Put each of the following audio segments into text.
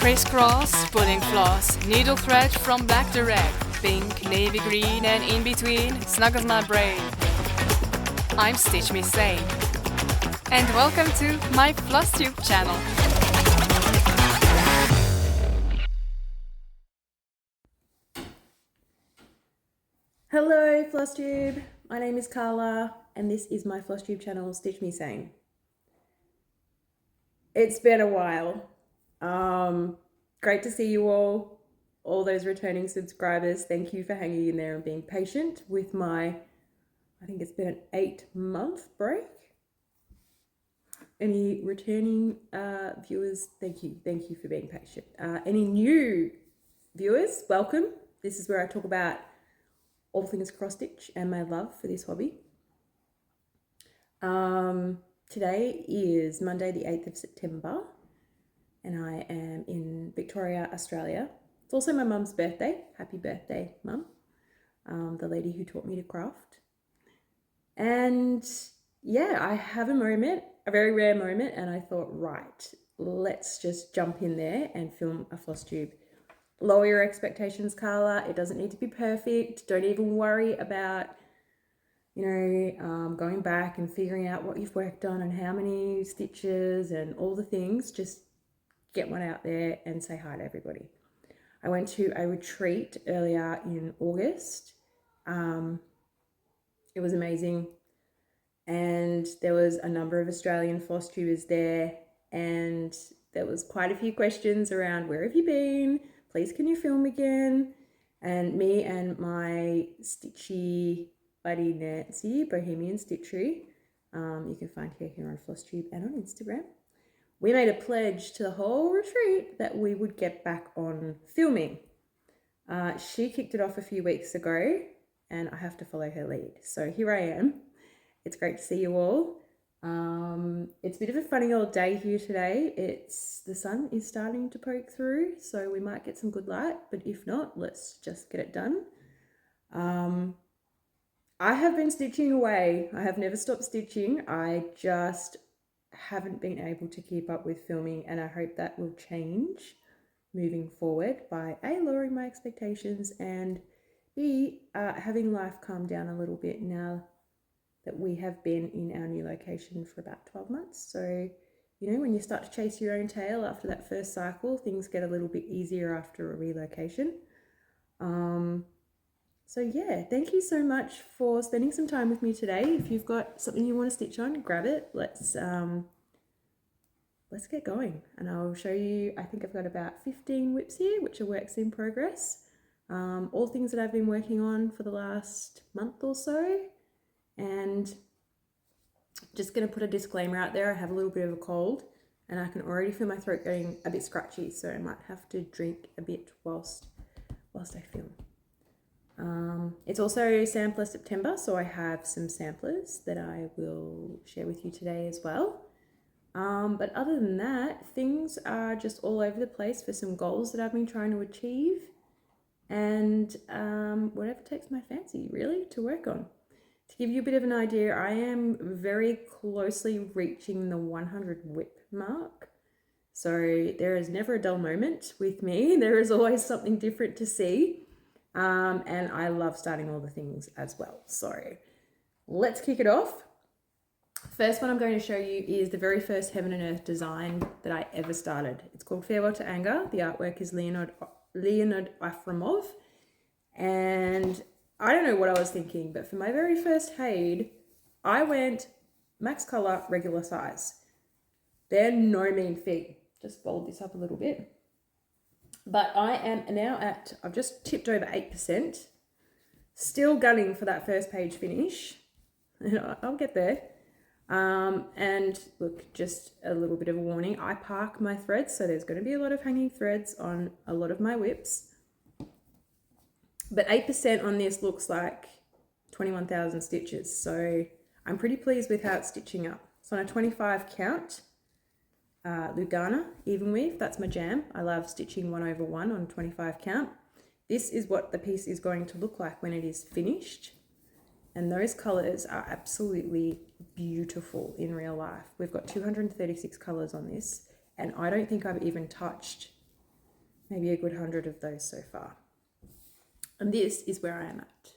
Crisscross, pulling floss, needle thread from black to red, pink, navy green, and in between, snuggles my brain. I'm Stitch Me Sane, and welcome to my Flosstube channel. Hello Flosstube, my name is Carla and this is my Flosstube channel, Stitch Me Sane. It's been a while. Great to see you all those returning subscribers. Thank you for hanging in there and being patient with my, I think it's been an 8-month break. Any returning viewers, thank you for being patient. Any new viewers, welcome. This is where I talk about all things cross stitch and my love for this hobby. Today is Monday the 8th of September and I am in Victoria, Australia. It's also my mum's birthday. Happy birthday, Mum. The lady who taught me to craft. And yeah, I have a moment, a very rare moment, and I thought, right, let's just jump in there and film a Flosstube. Lower your expectations, Carla. It doesn't need to be perfect. Don't even worry about, going back and figuring out what you've worked on and how many stitches and all the things. Just get one out there and say hi to everybody. I went to a retreat earlier in August. It was amazing. And there was a number of Australian Flosstubers there. And there was quite a few questions around, where have you been? Please, can you film again? And me and my stitchy buddy Nancy, Bohemian Stitchery, you can find her here on Flosstube and on Instagram. We made a pledge to the whole retreat that we would get back on filming. She kicked it off a few weeks ago and I have to follow her lead. So here I am. It's great to see you all. It's a bit of a funny old day here today. The sun is starting to poke through, so we might get some good light, but if not, let's just get it done. I have been stitching away. I have never stopped stitching. I just haven't been able to keep up with filming, and I hope that will change moving forward by A, lowering my expectations, and B, having life calm down a little bit now that we have been in our new location for about 12 months. So, when you start to chase your own tail after that first cycle, things get a little bit easier after a relocation. So yeah, thank you so much for spending some time with me today. If you've got something you want to stitch on, grab it. Let's get going. And I'll show you, I think I've got about 15 whips here, which are works in progress. All things that I've been working on for the last month or so. And just going to put a disclaimer out there. I have a little bit of a cold and I can already feel my throat getting a bit scratchy, so I might have to drink a bit whilst I film. It's also Sampler September, so I have some samplers that I will share with you today as well. But other than that, things are just all over the place for some goals that I've been trying to achieve, and whatever takes my fancy really to work on. To give you a bit of an idea, I am very closely reaching the 100 whip mark. So there is never a dull moment with me. There is always something different to see. And I love starting all the things as well. So let's kick it off. First one I'm going to show you is the very first Heaven and Earth design that I ever started. It's called Farewell to Anger. The artwork is Leonid Afromov. And I don't know what I was thinking, but for my very first Haid, I went max color, regular size. They're no mean feat. Just fold this up a little bit. But I am now I've just tipped over 8%. Still gunning for that first page finish. I'll get there. And look, just a little bit of a warning. I park my threads, so there's going to be a lot of hanging threads on a lot of my whips. But 8% on this looks like 21,000 stitches. So I'm pretty pleased with how it's stitching up. So on a 25 count, Lugana even weave, that's my jam. I love stitching 1/1 on 25 count. This is what the piece is going to look like when it is finished. And those colors are absolutely beautiful in real life. We've got 236 colors on this, and I don't think I've even touched maybe a good 100 of those so far. And this is where I am at.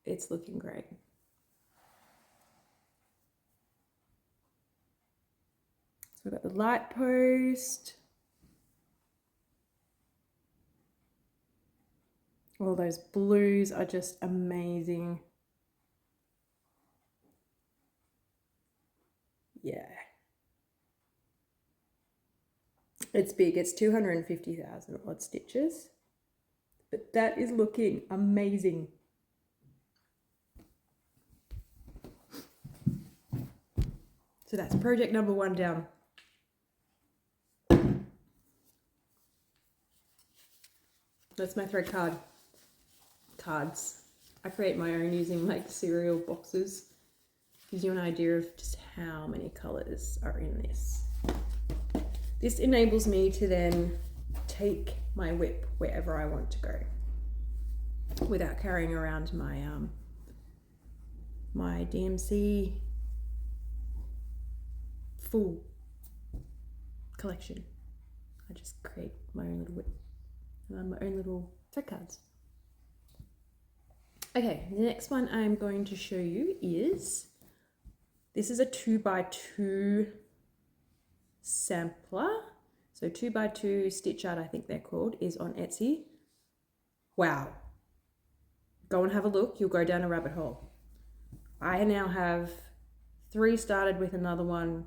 It's looking great. So we've got the light post. All those blues are just amazing. Yeah. It's big. It's 250,000 odd stitches. But that is looking amazing. So that's project number 1 down. That's my thread cards. I create my own using like cereal boxes. Gives you an idea of just how many colors are in this. This enables me to then take my whip wherever I want to go without carrying around my my DMC full collection. I just create my own little whip, my own little thread cards. Okay, the next one I'm going to show you is, this is a 2x2 sampler. So 2x2 stitch art, I think they're called, is on Etsy. Wow. Go and have a look, you'll go down a rabbit hole. I now have 3 started with another one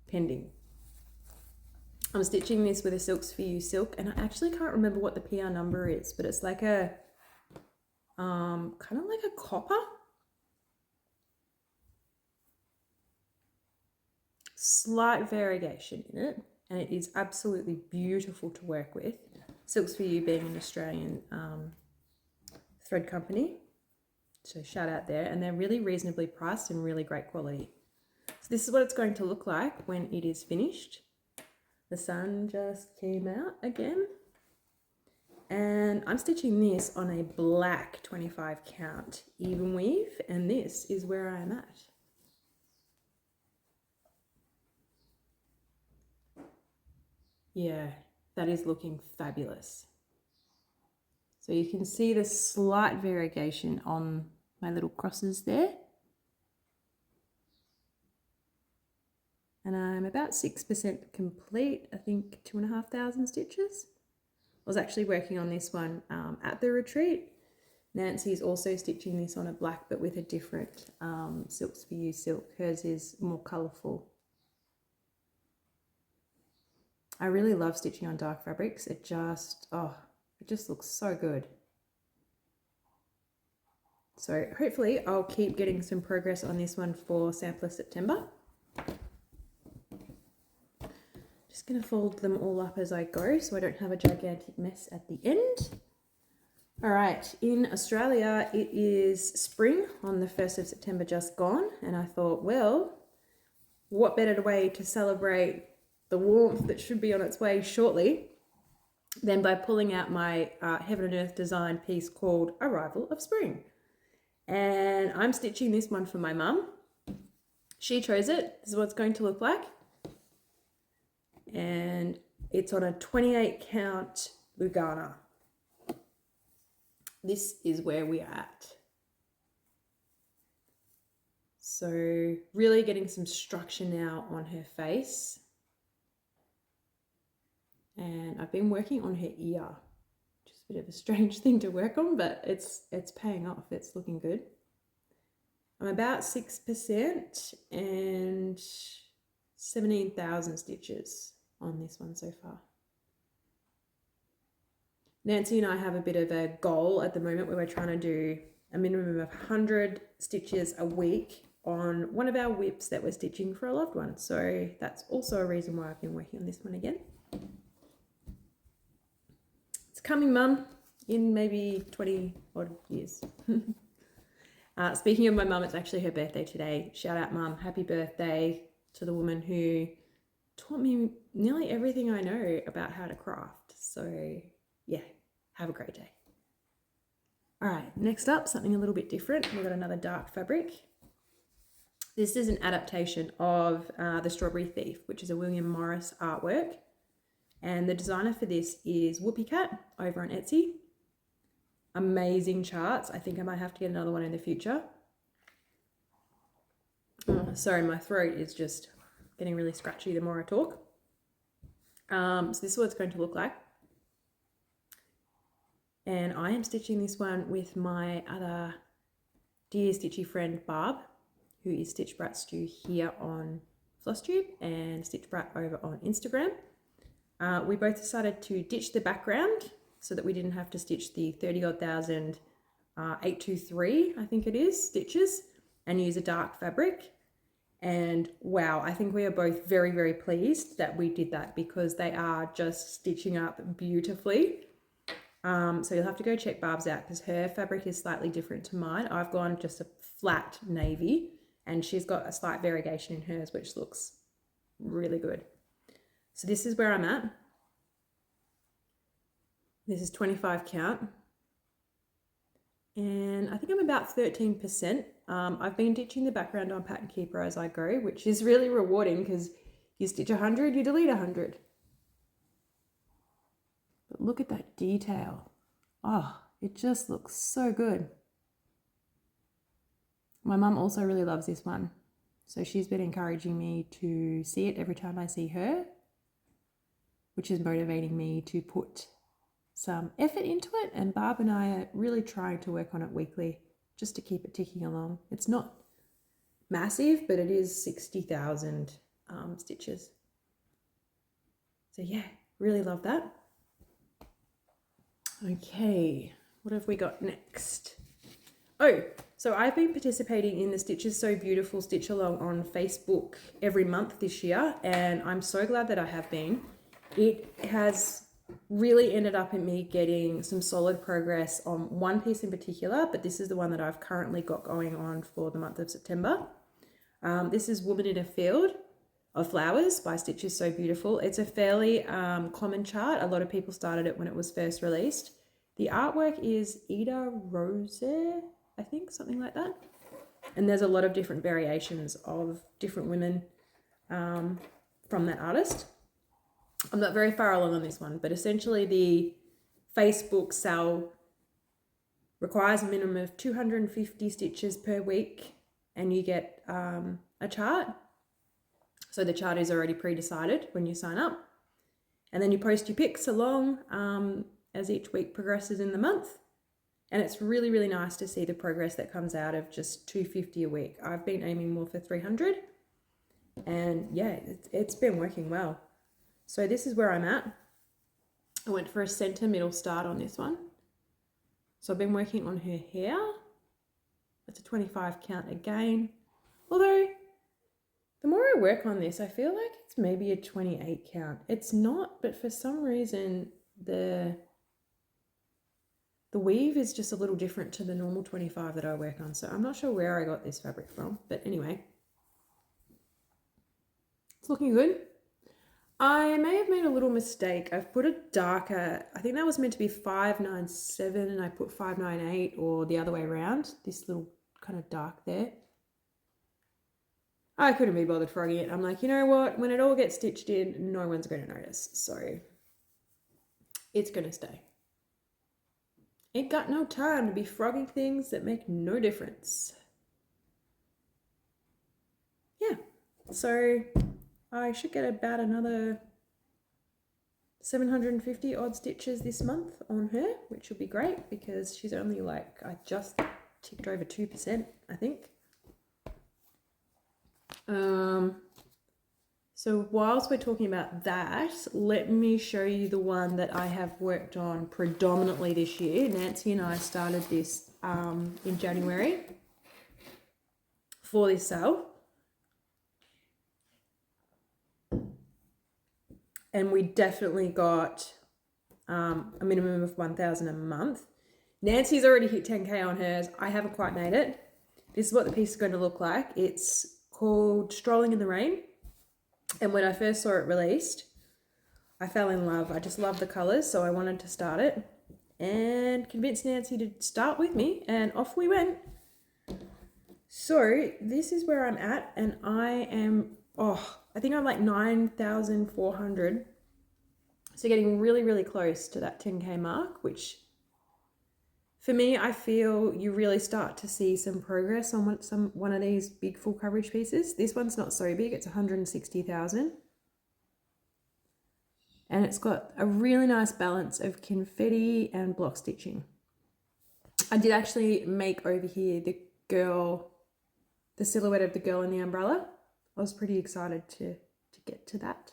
pending. I'm stitching this with a Silks For You silk, and I actually can't remember what the PR number is, but it's like a kind of like a copper. Slight variegation in it, and it is absolutely beautiful to work with. Silks For You being an Australian thread company, so shout out there, and they're really reasonably priced and really great quality. So this is what it's going to look like when it is finished. The sun just came out again, and I'm stitching this on a black 25 count even weave, and this is where I am at. Yeah, that is looking fabulous. So you can see the slight variegation on my little crosses there. And I'm about 6% complete, I think 2,500 stitches. I was actually working on this one at the retreat. Nancy's also stitching this on a black, but with a different Silks For You silk. Hers is more colourful. I really love stitching on dark fabrics. It just looks so good. So hopefully I'll keep getting some progress on this one for Sampler September. Just going to fold them all up as I go so I don't have a gigantic mess at the end. All right, in Australia it is spring on the 1st of September just gone, and I thought, well, what better way to celebrate the warmth that should be on its way shortly than by pulling out my Heaven and Earth design piece called Arrival of Spring. And I'm stitching this one for my mum. She chose it. This is what it's going to look like. And it's on a 28 count Lugana. This is where we are at. So really getting some structure now on her face. And I've been working on her ear, which is a bit of a strange thing to work on, but it's paying off. It's looking good. I'm about 6% and 17,000 stitches on this one so far. Nancy and I have a bit of a goal at the moment where we're trying to do a minimum of 100 stitches a week on one of our whips that we're stitching for a loved one. So that's also a reason why I've been working on this one again. It's coming, Mum, in maybe 20 odd years. Speaking of my mum, it's actually her birthday today. Shout out, Mum. Happy birthday to the woman who taught me nearly everything I know about how to craft. So yeah, have a great day. All right, next up, something a little bit different. We've got another dark fabric. This is an adaptation of The Strawberry Thief, which is a William Morris artwork. And the designer for this is Whoopie Cat over on Etsy. Amazing charts. I think I might have to get another one in the future. Oh, sorry, my throat is just getting really scratchy the more I talk. So this is what it's going to look like. And I am stitching this one with my other dear stitchy friend Barb, who is Stitch Brat Stew here on Flosstube and Stitch Brat over on Instagram. We both decided to ditch the background so that we didn't have to stitch the 30-odd thousand 823, I think it is, stitches, and use a dark fabric. And wow, I think we are both very, very pleased that we did that because they are just stitching up beautifully. So you'll have to go check Barb's out because her fabric is slightly different to mine. I've gone just a flat navy and she's got a slight variation in hers, which looks really good. So this is where I'm at. This is 25 count. And I think I'm about 13%. I've been ditching the background on Pattern Keeper as I go, which is really rewarding because you stitch 100, you delete 100. But look at that detail. Oh, it just looks so good. My mum also really loves this one. So she's been encouraging me to see it every time I see her, which is motivating me to put some effort into it. And Barb and I are really trying to work on it weekly just to keep it ticking along. It's not massive, but it is 60,000 stitches. So yeah, really love that. Okay, what have we got next? Oh, so I've been participating in the Stitches So Beautiful Stitch Along on Facebook every month this year, and I'm so glad that I have been. It has really ended up in me getting some solid progress on one piece in particular, but this is the one that I've currently got going on for the month of September. This is Woman in a Field of Flowers by Stitches So Beautiful. It's a fairly common chart. A lot of people started it when it was first released. The artwork is Ida Rose, I think, something like that. And there's a lot of different variations of different women from that artist. I'm not very far along on this one, but essentially the Facebook sell requires a minimum of 250 stitches per week and you get a chart. So the chart is already pre-decided when you sign up. And then you post your pics along as each week progresses in the month. And it's really, really nice to see the progress that comes out of just 250 a week. I've been aiming more for 300. And yeah, it's been working well. So this is where I'm at. I went for a center middle start on this one. So I've been working on her hair. That's a 25 count again. Although the more I work on this, I feel like it's maybe a 28 count. It's not, but for some reason the weave is just a little different to the normal 25 that I work on. So I'm not sure where I got this fabric from, but anyway, it's looking good. I may have made a little mistake. I've put a darker, I think that was meant to be 597 and I put 598 or the other way around, this little kind of dark there. I couldn't be bothered frogging it. I'm like, you know what? When it all gets stitched in, no one's going to notice. So it's going to stay. Ain't got no time to be frogging things that make no difference. Yeah. So I should get about another 750 odd stitches this month on her, which will be great because she's only like, I just ticked over 2%, I think. So whilst we're talking about that, let me show you the one that I have worked on predominantly this year. Nancy and I started this in January for this sale. And we definitely got a minimum of 1,000 a month. Nancy's already hit 10K on hers. I haven't quite made it. This is what the piece is going to look like. It's called Strolling in the Rain. And when I first saw it released, I fell in love. I just love the colours, so I wanted to start it and convinced Nancy to start with me, and off we went. So this is where I'm at, and I think I'm like 9,400. So getting really, really close to that 10K mark, which for me, I feel you really start to see some progress on one of these big full coverage pieces. This one's not so big, it's 160,000. And it's got a really nice balance of confetti and block stitching. I did actually make over here the silhouette of the girl in the umbrella. I was pretty excited to get to that.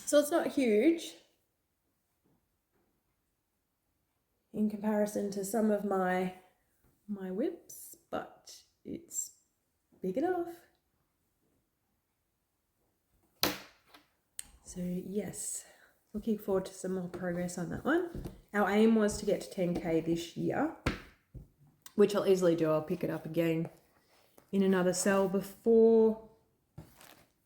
So it's not huge in comparison to some of my whips, but it's big enough. So yes, looking forward to some more progress on that one. Our aim was to get to 10K this year, which I'll easily do. I'll pick it up again in another cell before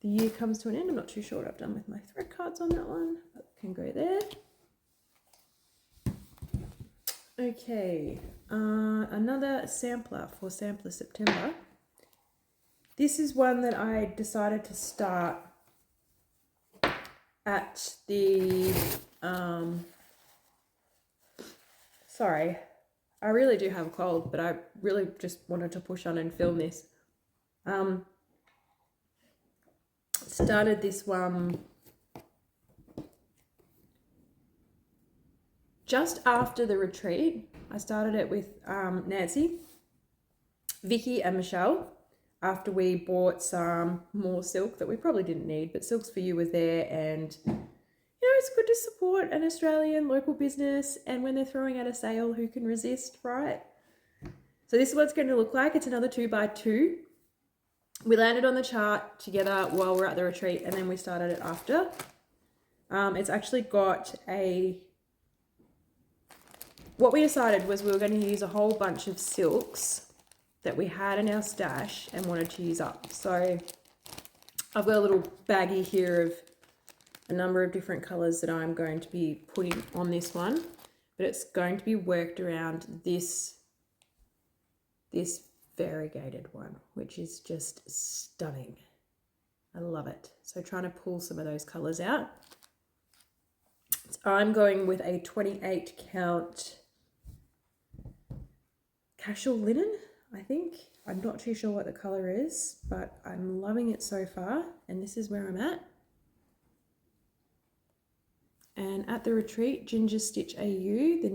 the year comes to an end. I'm not too sure what I've done with my thread cards on that one, but can go there. Okay, another sampler for Sampler September. This is one that I decided to start at the, sorry, I really do have a cold, but I really just wanted to push on and film this. Started this one just after the retreat. I started it with Nancy, Vicky and Michelle after we bought some more silk that we probably didn't need, but Silks for You was there, and you know, it's good to support an Australian local business, and when they're throwing out a sale, who can resist, right? So this is what it's going to look like. It's another 2x2. We landed on the chart together while we're at the retreat, and then we started it after. It's actually got what we decided was we were going to use a whole bunch of silks that we had in our stash and wanted to use up. So I've got a little baggie here of a number of different colors that I'm going to be putting on this one, but it's going to be worked around this variegated one, which is just stunning. I love it. So trying to pull some of those colors out. So I'm going with a 28 count casual linen, I think. I'm not too sure what the color is, but I'm loving it so far, and this is where I'm at. And at the retreat, Ginger Stitch AU, the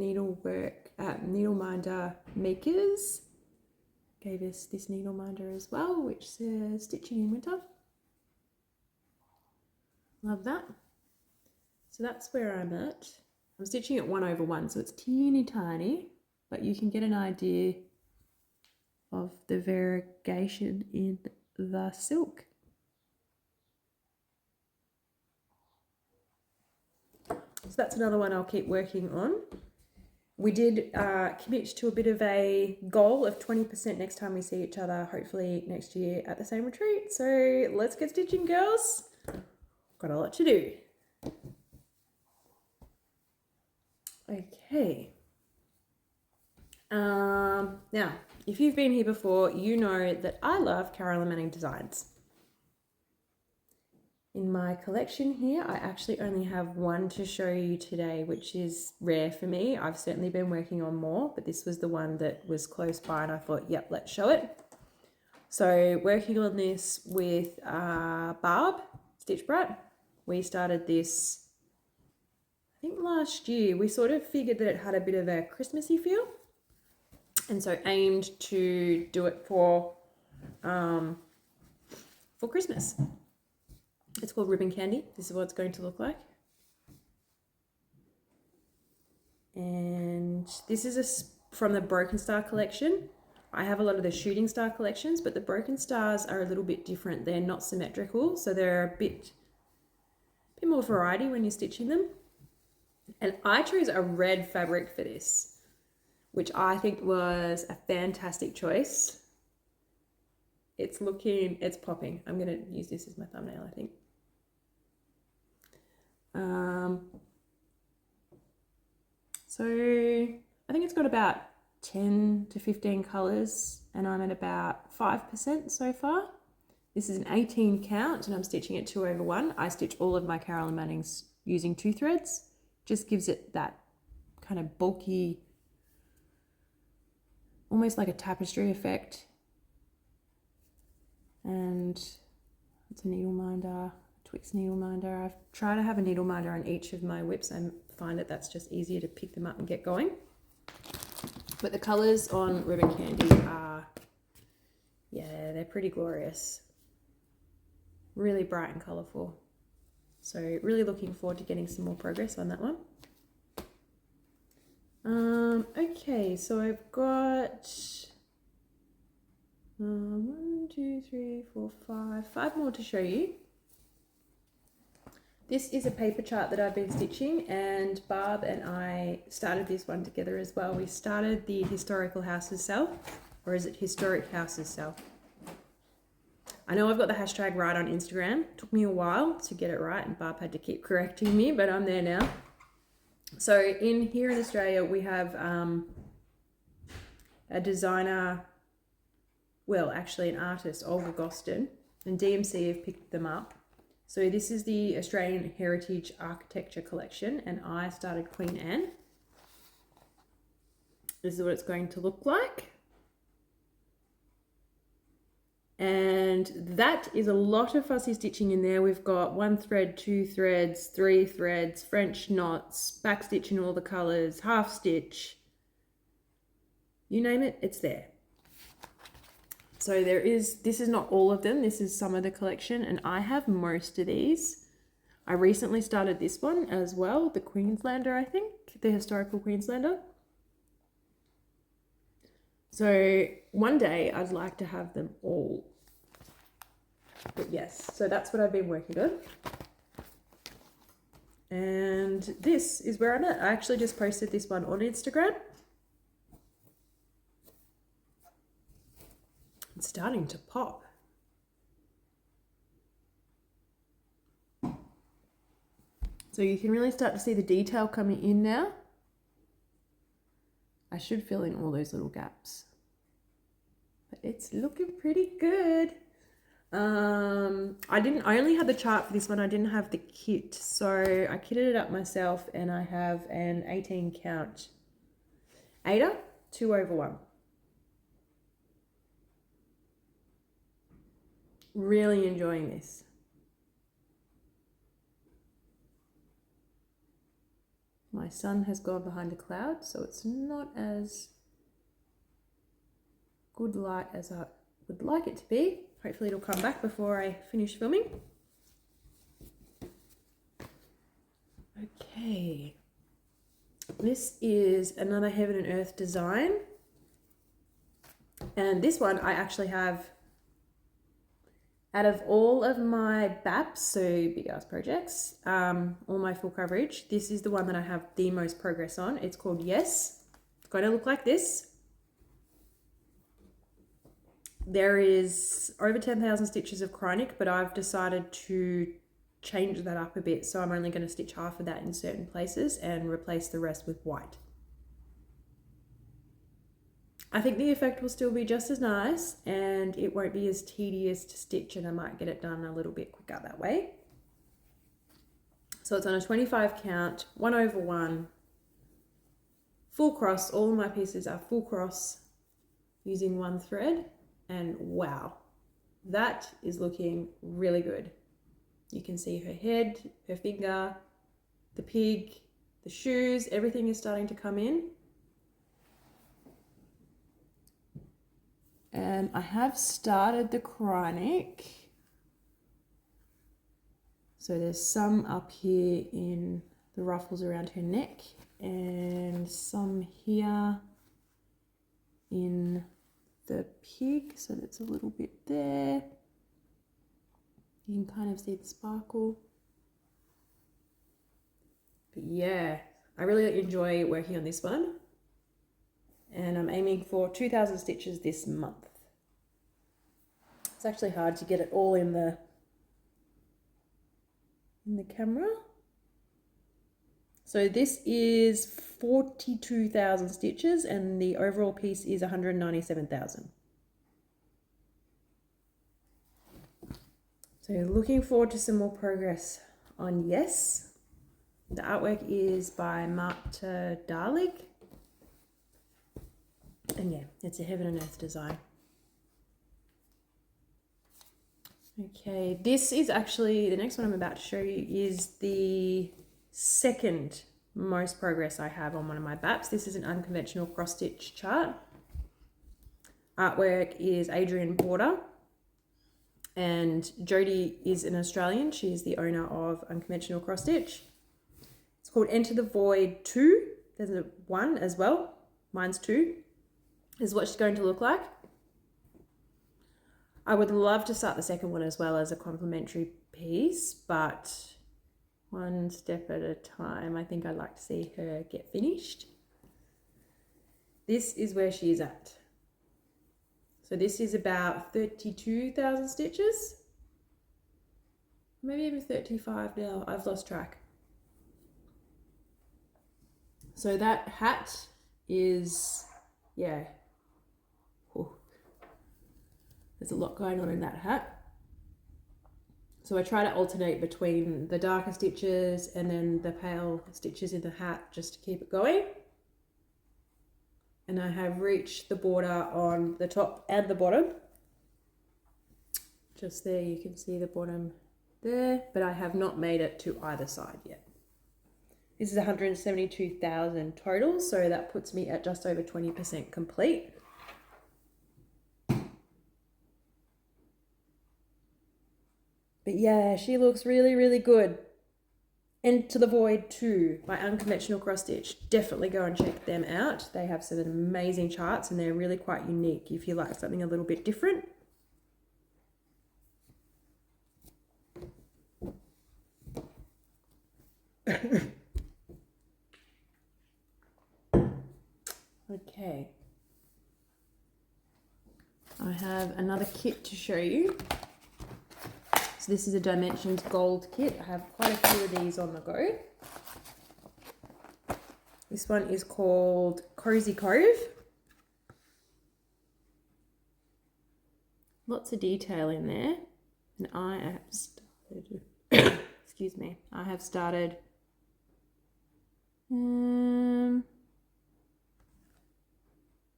needleminder makers, gave us this needle minder as well, which says Stitching in Winter. Love that. So that's where I'm at. I'm stitching at 1/1, so it's teeny tiny, but you can get an idea of the variegation in the silk. So that's another one I'll keep working on. We did commit to a bit of a goal of 20% next time we see each other, hopefully next year at the same retreat. So let's get stitching, girls. Got a lot to do. Okay. Now, if you've been here before, you know that I love Carolyn Manning designs. In my collection here, I actually only have one to show you today, which is rare for me. I've certainly been working on more, but this was the one that was close by and I thought, yep, let's show it. So working on this with Barb, Stitch Brat. We started this, I think last year. We sort of figured that it had a bit of a Christmassy feel, and so aimed to do it for Christmas. It's called Ribbon Candy. This is what it's going to look like. And this is from the Broken Star collection. I have a lot of the Shooting Star collections, but the Broken Stars are a little bit different. They're not symmetrical, so they're a bit more variety when you're stitching them. And I chose a red fabric for this, which I think was a fantastic choice. It's popping. I'm going to use this as my thumbnail, I think. So I think it's got about 10 to 15 colours, and I'm at about 5% so far. This is an 18 count and I'm stitching it 2/1. I stitch all of my Carolyn Mannings using 2 threads. Just gives it that kind of bulky, almost like a tapestry effect. And it's a needle minder, Twix needle minder. I've tried to have a needle minder on each of my whips. I find that that's just easier to pick them up and get going. But the colours on Ribbon Candy are, yeah, they're pretty glorious. Really bright and colourful. So really looking forward to getting some more progress on that one. Okay, so I've got 1, 2, 3, 4, 5 more to show you. This is a paper chart that I've been stitching, and Barb and I started this one together as well. We started the Historical Houses Sell, or is it Historic Houses Sell? I know I've got the hashtag right on Instagram. It took me a while to get it right, and Barb had to keep correcting me, but I'm there now. So here in Australia, we have a designer, well, actually an artist, Olga Gostin, and DMC have picked them up. So this is the Australian Heritage Architecture Collection, and I started Queen Anne. This is what it's going to look like. And that is a lot of fussy stitching in there. We've got 1 thread, 2 threads, 3 threads, French knots, back stitch in all the colours, half stitch. You name it, it's there. So this is not all of them, this is some of the collection, and I have most of these. I recently started this one as well, the Queenslander, I think, the Historical Queenslander. So one day I'd like to have them all. But yes, so that's what I've been working on. And this is where I'm at. I actually just posted this one on Instagram. It's starting to pop. So you can really start to see the detail coming in now. I should fill in all those little gaps. But it's looking pretty good. I only had the chart for this one. I didn't have the kit. So I kitted it up myself, and I have an 18 count Ada 2/1. Really enjoying this. My sun has gone behind a cloud, so it's not as good light as I would like it to be. Hopefully it'll come back before I finish filming. Okay. This is another Heaven and Earth design. And this one I actually have, out of all of my BAPs, so big ass projects, all my full coverage, this is the one that I have the most progress on. It's called Yes. It's going to look like this. There is over 10,000 stitches of Chronic, but I've decided to change that up a bit. So I'm only going to stitch half of that in certain places and replace the rest with white. I think the effect will still be just as nice, and it won't be as tedious to stitch, and I might get it done a little bit quicker that way. So it's on a 25 count, 1/1, full cross. All of my pieces are full cross using 1 thread, and wow, that is looking really good. You can see her head, her finger, the pig, the shoes, everything is starting to come in. And I have started the Chronic. So there's some up here in the ruffles around her neck, and some here in the pig. So that's a little bit there. You can kind of see the sparkle. But yeah, I really enjoy working on this one. And I'm aiming for 2,000 stitches this month. It's actually hard to get it all in the camera. So this is 42,000 stitches and the overall piece is 197,000. So looking forward to some more progress on Yes. The artwork is by Martik. And yeah, it's a heaven and earth design. Okay, this is actually, the next one I'm about to show you is the second most progress I have on one of my BAPs. This is an unconventional cross stitch chart. Artwork is Adrian Porter, and Jodie is an Australian. She is the owner of Unconventional Cross Stitch. It's called Enter the Void 2. There's a 1 as well. Mine's 2. This is what she's going to look like. I would love to start the second one as well as a complementary piece, but one step at a time. I think I'd like to see her get finished. This is where she is at. So this is about 32,000 stitches. Maybe even 35 now. I've lost track. So that hat is, yeah. Oh. There's a lot going on in that hat. So I try to alternate between the darker stitches and then the pale stitches in the hat just to keep it going. And I have reached the border on the top and the bottom. Just there, you can see the bottom there, but I have not made it to either side yet. This is 172,000 total, so that puts me at just over 20% complete. But yeah, she looks really, really good. Enter the Void 2 by Unconventional Cross Stitch. Definitely go and check them out. They have some amazing charts and they're really quite unique if you like something a little bit different. Okay. I have another kit to show you. So this is a Dimensions Gold kit. I have quite a few of these on the go. This one is called Cozy Cove. Lots of detail in there. And I have started, excuse me, I have started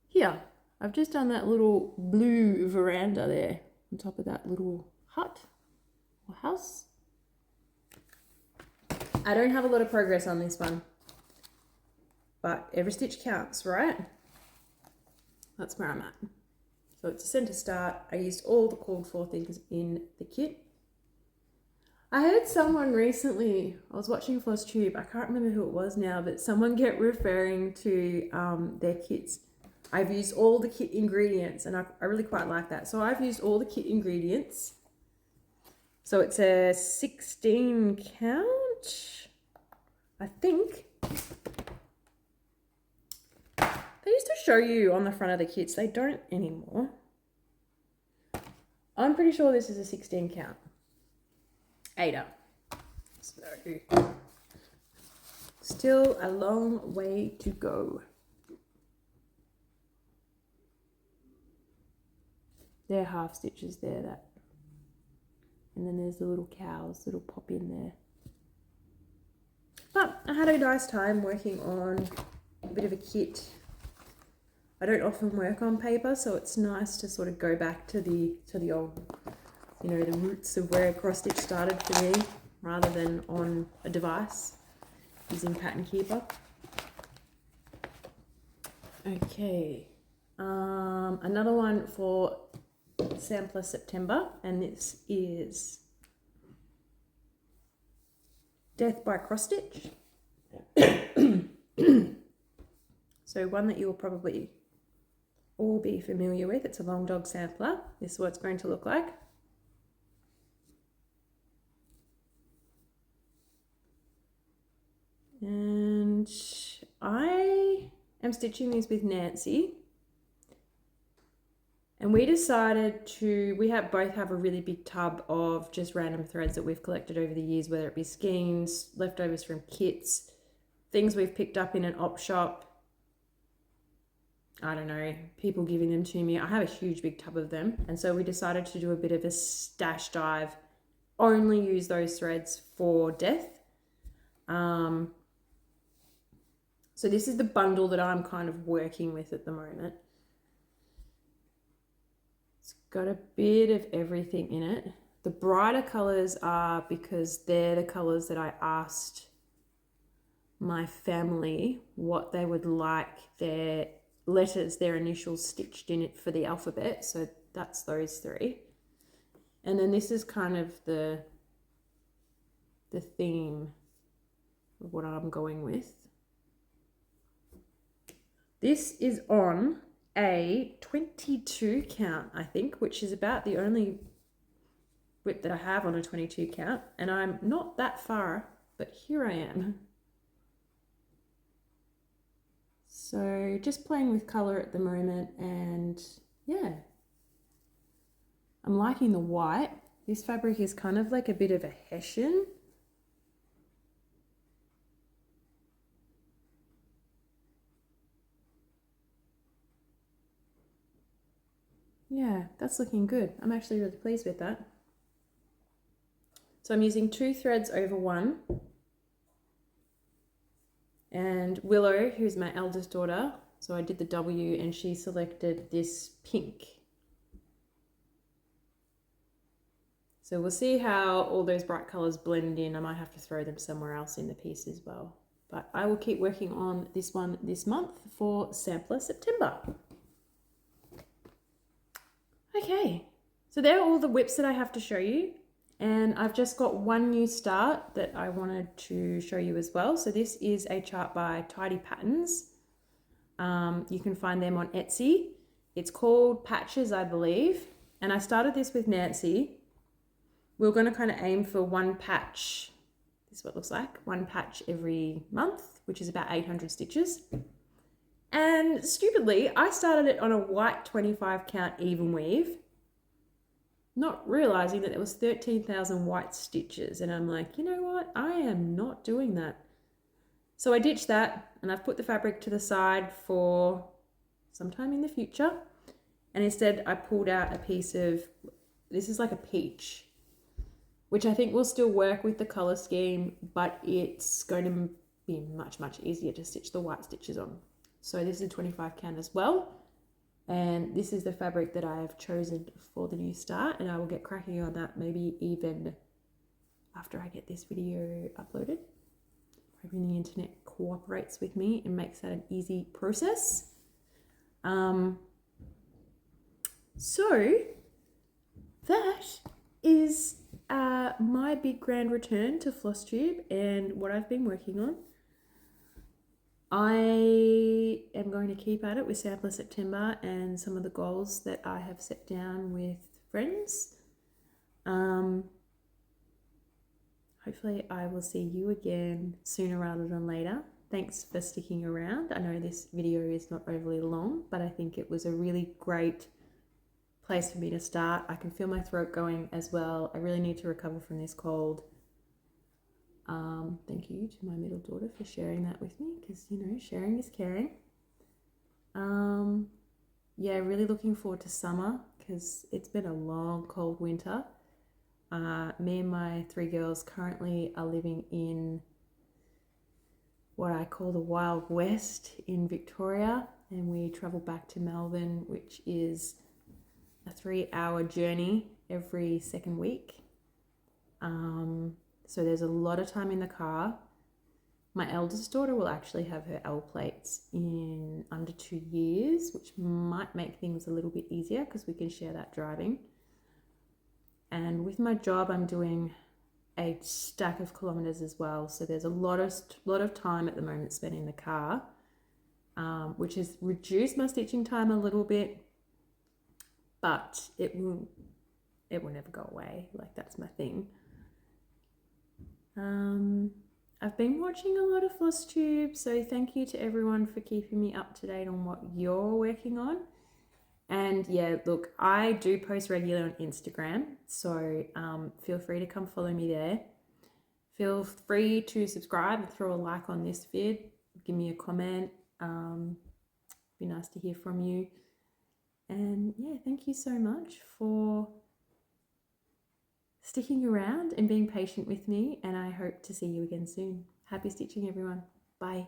here. I've just done that little blue veranda there on top of that little hut. House. I don't have a lot of progress on this one, but every stitch counts, right? That's where I'm at. So it's a center start. I used all the called for things in the kit. I heard someone recently, I was watching Flosstube, I can't remember who it was now, but someone kept referring to their kits. I've used all the kit ingredients and I really quite like that. So I've used all the kit ingredients. So it's a 16 count, I think. They used to show you on the front of the kits. They don't anymore. I'm pretty sure this is a 16 count. Ada. So, still a long way to go. There are half stitches there that. And then there's the little cows that'll pop in there. But I had a nice time working on a bit of a kit. I don't often work on paper, so it's nice to sort of go back to the old, you know, the roots of where cross stitch started for me, rather than on a device using Pattern Keeper. Okay, another one for Sampler September, and this is Death by Cross Stitch. So one that you'll probably all be familiar with. It's a long dog sampler. This is what it's going to look like. And I am stitching these with Nancy. And we decided to, both have a really big tub of just random threads that we've collected over the years, whether it be skeins, leftovers from kits, things we've picked up in an op shop. I don't know, people giving them to me. I have a huge big tub of them. And so we decided to do a bit of a stash dive, only use those threads for death. So this is the bundle that I'm kind of working with at the moment. It's got a bit of everything in it. The brighter colors are because they're the colors that I asked my family what they would like their letters, their initials stitched in it for the alphabet. So that's those three. And then this is kind of the theme of what I'm going with. This is on a 22 count, I think, which is about the only whip that I have on a 22 count. And I'm not that far, but here I am. So just playing with color at the moment, and yeah, I'm liking the white. This fabric is kind of like a bit of a Hessian. Yeah, that's looking good. I'm actually really pleased with that. So I'm using 2 threads over 1. And Willow, who's my eldest daughter, so I did the W and she selected this pink. So we'll see how all those bright colors blend in. I might have to throw them somewhere else in the piece as well. But I will keep working on this one this month for Sampler September. Okay, so there are all the whips that I have to show you. And I've just got one new start that I wanted to show you as well. So this is a chart by Tidy Patterns. You can find them on Etsy. It's called Patches, I believe. And I started this with Nancy. We're going to kind of aim for one patch. This is what it looks like. One patch every month, which is about 800 stitches. And stupidly, I started it on a white 25 count even weave, not realizing that there was 13,000 white stitches. And I'm like, you know what? I am not doing that. So I ditched that and I've put the fabric to the side for sometime in the future. And instead I pulled out a piece of, this is like a peach, which I think will still work with the color scheme, but it's going to be much, much easier to stitch the white stitches on. So this is a 25 count as well. And this is the fabric that I have chosen for the new start, and I will get cracking on that maybe even after I get this video uploaded. Hoping the internet cooperates with me and makes that an easy process. So that is my big grand return to Flosstube and what I've been working on. I am going to keep at it with Sampler September and some of the goals that I have set down with friends. Hopefully I will see you again sooner rather than later. Thanks for sticking around. I know this video is not overly long, but I think it was a really great place for me to start. I can feel my throat going as well. I really need to recover from this cold. Thank you to my middle daughter for sharing that with me, because you know, sharing is caring. Yeah, really looking forward to summer because it's been a long cold winter. Me and my 3 girls currently are living in what I call the Wild West in Victoria, and we travel back to Melbourne, which is a 3-hour journey every second week. So there's a lot of time in the car. My eldest daughter will actually have her L plates in under 2 years, which might make things a little bit easier because we can share that driving. And with my job, I'm doing a stack of kilometers as well. So there's a lot of time at the moment spent in the car, which has reduced my stitching time a little bit, but it will never go away. Like, that's my thing. I've been watching a lot of Flosstube, so thank you to everyone for keeping me up to date on what you're working on. And yeah, look, I do post regularly on Instagram, so feel free to come follow me there. Feel free to subscribe and throw a like on this vid. give me a comment. Be nice to hear from you. And yeah, thank you so much for sticking around and being patient with me, and I hope to see you again soon. Happy stitching, everyone. Bye.